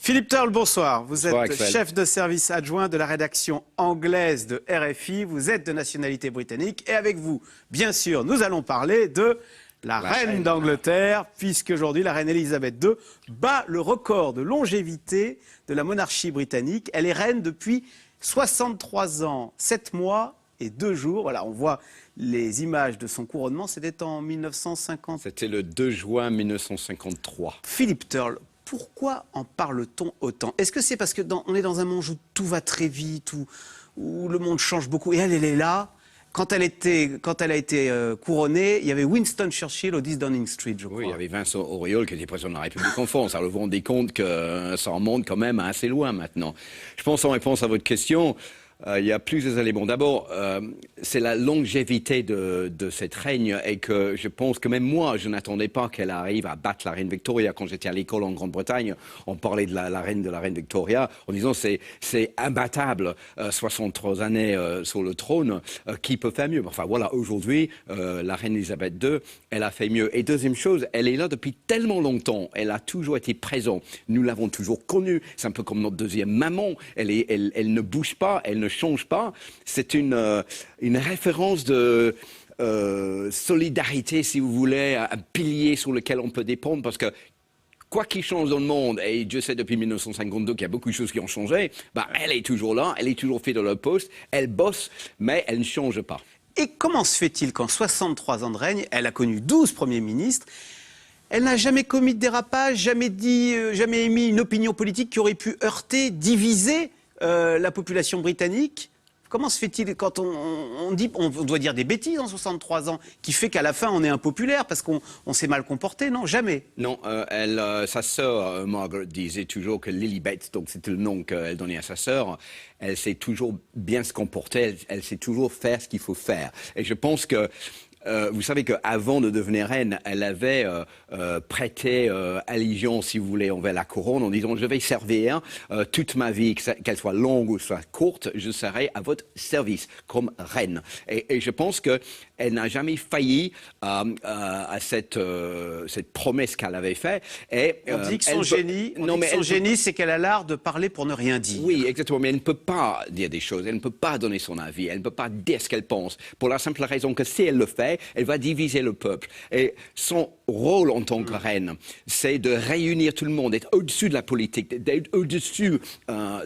Philippe Turle, bonsoir. Vous Bonsoir, êtes Axel. chef de service adjoint de la rédaction anglaise de RFI. Vous êtes de nationalité britannique. Et avec vous, bien sûr, nous allons parler de la reine d'Angleterre, puisque aujourd'hui, la reine Elisabeth II bat le record de longévité de la monarchie britannique. Elle est reine depuis 63 ans, 7 mois et 2 jours. Voilà, on voit les images de son couronnement. C'était en 1950. C'était le 2 juin 1953. Philippe Turle, pourquoi en parle-t-on autant? Est-ce que c'est parce qu'on est dans un monde où tout va très vite, où le monde change beaucoup, et elle est là? Quand elle a été couronnée, il y avait Winston Churchill au 10 Downing Street, je crois. Oui, il y avait Vincent Auriol qui était président de la République en France. Alors vous vous rendez compte que ça remonte quand même assez loin maintenant. Je pense, en réponse à votre question, il y a plusieurs éléments. D'abord, c'est la longévité de cette règne et que je pense que même moi, je n'attendais pas qu'elle arrive à battre la reine Victoria. Quand j'étais à l'école en Grande-Bretagne, on parlait de la reine Victoria en disant c'est imbattable, 63 années sur le trône, qui peut faire mieux? Enfin voilà, aujourd'hui, la reine Elisabeth II, elle a fait mieux. Et deuxième chose, elle est là depuis tellement longtemps, elle a toujours été présente. Nous l'avons toujours connue, c'est un peu comme notre deuxième maman. Elle ne bouge pas, elle ne change pas. C'est une référence de solidarité, si vous voulez, un pilier sur lequel on peut dépendre, parce que quoi qu'il change dans le monde, et Dieu sait depuis 1952 qu'il y a beaucoup de choses qui ont changé, bah, elle est toujours là, elle est toujours fidèle au poste, elle bosse, mais elle ne change pas. Et comment se fait-il qu'en 63 ans de règne, elle a connu 12 premiers ministres, elle n'a jamais commis de dérapage, jamais émis une opinion politique qui aurait pu heurter, diviser la population britannique? Comment se fait-il quand on doit dire des bêtises en 63 ans, qui fait qu'à la fin on est impopulaire parce qu'on s'est mal comporté? Non, jamais. Non, sa sœur Margaret disait toujours que Lilibet, donc c'était le nom qu'elle donnait à sa sœur, elle sait toujours bien se comporter, elle sait toujours faire ce qu'il faut faire. Et je pense que vous savez qu'avant de devenir reine, elle avait prêté allégeance, si vous voulez, envers la couronne en disant « Je vais servir toute ma vie, qu'elle soit longue ou soit courte, je serai à votre service comme reine. » Et je pense qu'elle n'a jamais failli à cette promesse qu'elle avait faite. On dit que son génie, c'est qu'elle a l'art de parler pour ne rien dire. Oui, exactement, mais elle ne peut pas dire des choses, elle ne peut pas donner son avis, elle ne peut pas dire ce qu'elle pense, pour la simple raison que si elle le fait, elle va diviser le peuple. Et son rôle en tant que reine, c'est de réunir tout le monde, d'être au-dessus de la politique, d'être au-dessus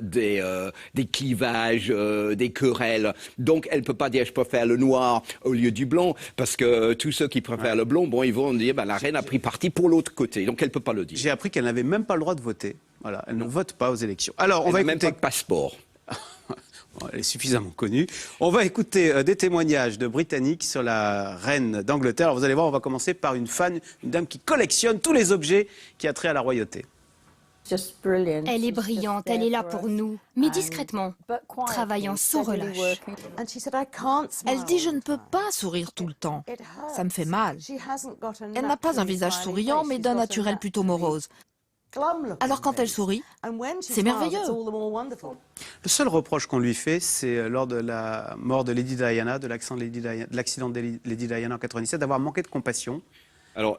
des clivages, des querelles. Donc, elle ne peut pas dire « je préfère le noir au lieu du blanc », parce que tous ceux qui préfèrent le blanc, bon, ils vont dire bah, « la reine a pris parti pour l'autre côté ». Donc, elle ne peut pas le dire. J'ai appris qu'elle n'avait même pas le droit de voter. Voilà, elle ne vote pas aux élections. Alors, on va elle n'a écouter... même pas de passeport. Elle est suffisamment connue. On va écouter des témoignages de Britanniques sur la reine d'Angleterre. Alors vous allez voir, on va commencer par une fan, une dame qui collectionne tous les objets qui a trait à la royauté. Elle est brillante, elle est là pour nous, mais discrètement, travaillant sans relâche. Elle dit « je ne peux pas sourire tout le temps, ça me fait mal ». Elle n'a pas un visage souriant, mais d'un naturel plutôt morose. Alors quand elle sourit, c'est merveilleux. Le seul reproche qu'on lui fait, c'est lors de la mort de Lady Diana, de l'accident de Lady Diana en 97, d'avoir manqué de compassion.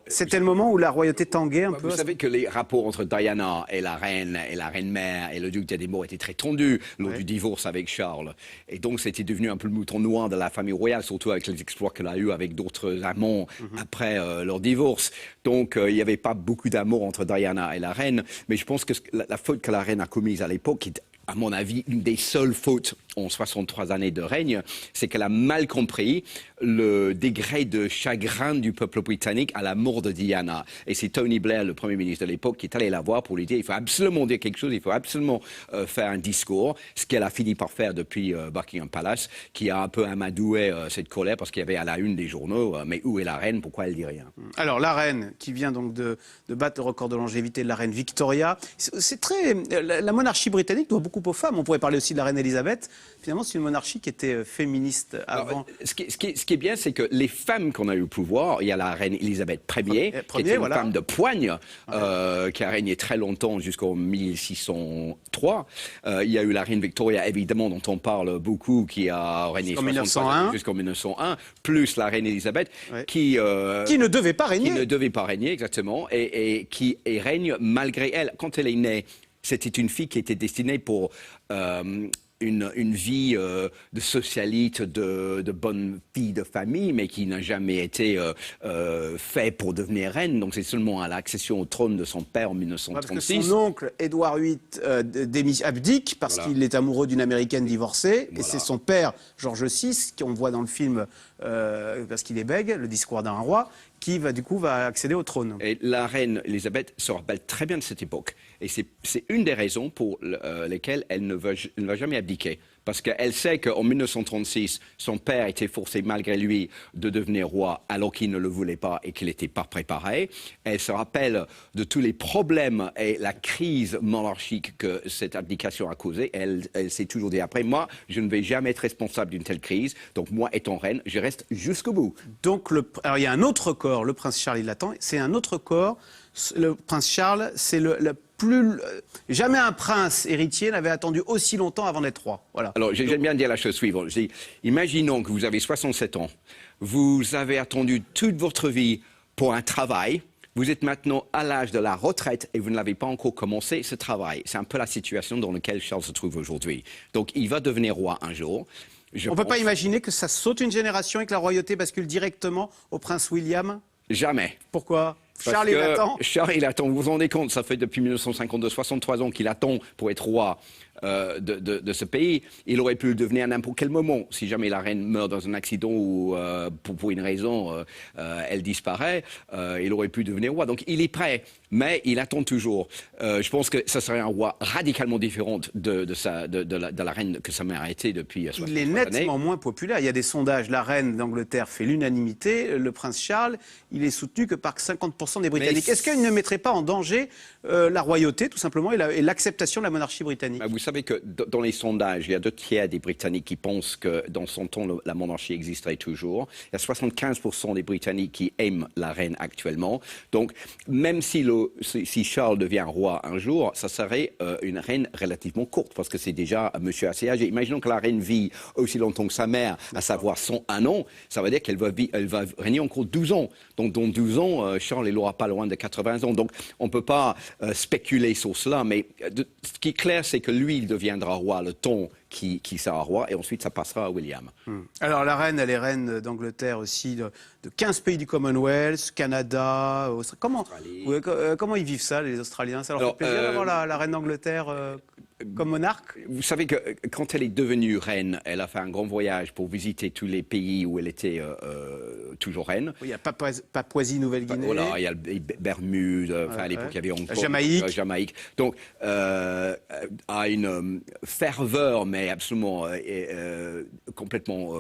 C'était le moment où la royauté tanguait un peu. Vous savez que les rapports entre Diana et la reine-mère et le duc d'Édimbourg étaient très tendus lors du divorce avec Charles. Et donc c'était devenu un peu le mouton noir de la famille royale, surtout avec les exploits qu'elle a eus avec d'autres amants après leur divorce. Donc il n'y avait pas beaucoup d'amour entre Diana et la reine. Mais je pense que la faute que la reine a commise à l'époque, est, à mon avis, une des seules fautes en 63 années de règne, c'est qu'elle a mal compris le degré de chagrin du peuple britannique à la mort de Diana. Et c'est Tony Blair, le Premier ministre de l'époque, qui est allé la voir pour lui dire il faut absolument dire quelque chose, il faut absolument faire un discours, ce qu'elle a fini par faire depuis Buckingham Palace, qui a un peu amadoué cette colère parce qu'il y avait à la une des journaux mais où est la reine, pourquoi elle dit rien? Alors la reine, qui vient donc de battre le record de longévité de la reine Victoria, c'est très... La monarchie britannique doit beaucoup aux femmes. On pourrait parler aussi de la reine Elisabeth. Finalement, c'est une monarchie qui était féministe avant. Alors, ce qui est bien, c'est que les femmes qu'on a eu au pouvoir, il y a la reine Elisabeth Ier, qui était une femme de poigne, qui a régné très longtemps jusqu'en 1603. Il y a eu la reine Victoria, évidemment, dont on parle beaucoup, qui a régné jusqu'en 1901, plus la reine Elisabeth, qui ne devait pas régner. Qui ne devait pas régner, exactement, et qui règne malgré elle. Quand elle est née, c'était une fille qui était destinée pour une vie de socialite, de bonne fille de famille, mais qui n'a jamais été fait pour devenir reine. Donc c'est seulement à l'accession au trône de son père en 1936. Parce que son oncle, Édouard VIII, abdique parce qu'il est amoureux d'une Américaine divorcée. Et c'est son père, George VI, qu'on voit dans le film, parce qu'il est bègue, le discours d'un roi, qui va accéder au trône. Et la reine Elisabeth se rappelle très bien de cette époque. Et c'est une des raisons pour lesquelles elle ne va jamais abdiquer. Parce qu'elle sait qu'en 1936, son père était forcé malgré lui de devenir roi alors qu'il ne le voulait pas et qu'il n'était pas préparé. Elle se rappelle de tous les problèmes et la crise monarchique que cette abdication a causé. Elle s'est toujours dit après, moi, je ne vais jamais être responsable d'une telle crise. Donc moi, étant reine, je reste jusqu'au bout. Donc, alors il y a un autre corps, le prince Charles, il l'attend. C'est un autre corps. Le prince Charles, c'est jamais un prince héritier n'avait attendu aussi longtemps avant d'être roi. Voilà. Alors, j'aime bien dire la chose suivante. Imaginons que vous avez 67 ans. Vous avez attendu toute votre vie pour un travail. Vous êtes maintenant à l'âge de la retraite et vous ne l'avez pas encore commencé, ce travail. C'est un peu la situation dans laquelle Charles se trouve aujourd'hui. Donc, il va devenir roi un jour. On ne peut pas imaginer que ça saute une génération et que la royauté bascule directement au prince William? Jamais. Pourquoi? Charles, il attend. Charles, il attend. Vous vous rendez compte, ça fait depuis 1952, 63 ans qu'il attend pour être roi de ce pays. Il aurait pu le devenir à n'importe quel moment. Si jamais la reine meurt dans un accident ou pour une raison, elle disparaît, il aurait pu devenir roi. Donc il est prêt, mais il attend toujours. Je pense que ça serait un roi radicalement différent de la reine que sa mère a été depuis 60 années. Il est nettement moins populaire. Il y a des sondages. La reine d'Angleterre fait l'unanimité. Le prince Charles, il est soutenu que par 50% des Britanniques. Est-ce qu'il ne mettrait pas en danger la royauté, tout simplement, et l'acceptation de la monarchie britannique? Vous savez que dans les sondages, il y a 2/3 des Britanniques qui pensent que dans son temps, la monarchie existerait toujours. Il y a 75% des Britanniques qui aiment la reine actuellement. Donc, même si Charles devient roi un jour, ça serait une reine relativement courte, parce que c'est déjà un monsieur assez âgé. Imaginons que la reine vit aussi longtemps que sa mère, à savoir 101 ans. Ça veut dire qu'elle va régner encore 12 ans. Donc, dans 12 ans, Charles, il n'aura pas loin de 80 ans. Donc, on ne peut pas spéculer sur cela. Mais ce qui est clair, c'est que lui, il deviendra roi le temps qui sera roi, et ensuite ça passera à William. Alors la reine, elle est reine d'Angleterre aussi, de 15 pays du Commonwealth, Canada, Australie. Comment ils vivent ça, les Australiens? Ça leur fait plaisir d'avoir la reine d'Angleterre comme monarque? Vous savez que quand elle est devenue reine, elle a fait un grand voyage pour visiter tous les pays où elle était toujours reine. Oui, il y a Papouasie-Nouvelle-Guinée. Voilà, il y a les Bermudes, à l'époque il y avait Hong Kong, Jamaïque. Donc, à une ferveur, mais absolument complètement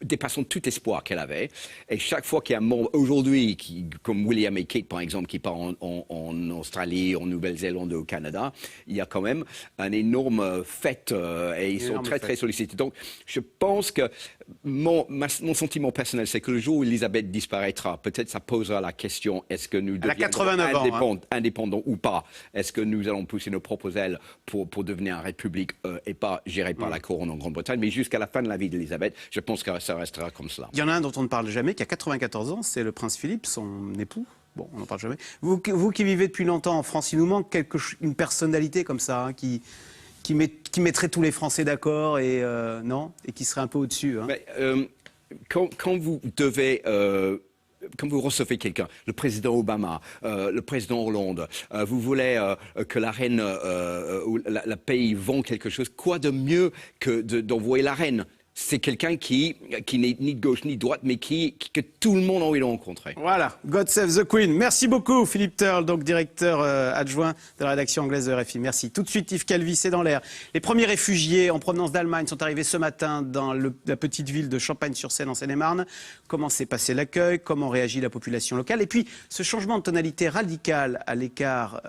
dépassant tout espoir qu'elle avait. Et chaque fois qu'il y a un membre aujourd'hui, comme William et Kate par exemple, qui part en Australie, en Nouvelle-Zélande, au Canada, il y a quand même une énorme fête et ils sont très sollicités. Donc je pense que mon sentiment personnel, c'est que le jour où Elisabeth disparaîtra, peut-être ça posera la question, est-ce que nous deviendrons indépendants ou pas? Est-ce que nous allons pousser nos propres ailes pour devenir une république et pas gérée par la couronne en Grande-Bretagne? Mais jusqu'à la fin de la vie d'Elisabeth, je pense que ça restera comme cela. Il y en a un dont on ne parle jamais, qui a 94 ans, c'est le prince Philippe, son époux. Bon, on n'en parle jamais. Vous qui vivez depuis longtemps en France, il nous manque une personnalité comme ça, hein, qui mettrait tous les Français d'accord et qui serait un peu au-dessus. Hein. Mais, quand vous devez... quand vous recevez quelqu'un, le président Obama, le président Hollande, vous voulez que la reine ou le pays vend quelque chose, quoi de mieux que d'envoyer la reine? C'est quelqu'un qui n'est ni de gauche ni de droite, mais que tout le monde a envie de rencontrer. Voilà, God Save the Queen. Merci beaucoup, Philippe Turle, donc directeur adjoint de la rédaction anglaise de RFI. Merci. Tout de suite, Yves Calvi, c'est dans l'air. Les premiers réfugiés en provenance d'Allemagne sont arrivés ce matin dans la petite ville de Champagne-sur-Seine, en Seine-et-Marne. Comment s'est passé l'accueil? Comment réagit la population locale? Et puis, ce changement de tonalité radical à l'égard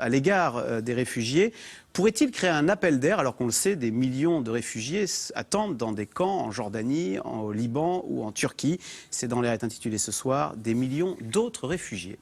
des réfugiés pourrait-il créer un appel d'air, alors qu'on le sait, des millions de réfugiés attendent dans des camps en Jordanie, au Liban ou en Turquie? C'est dans l'air est intitulé ce soir, des millions d'autres réfugiés.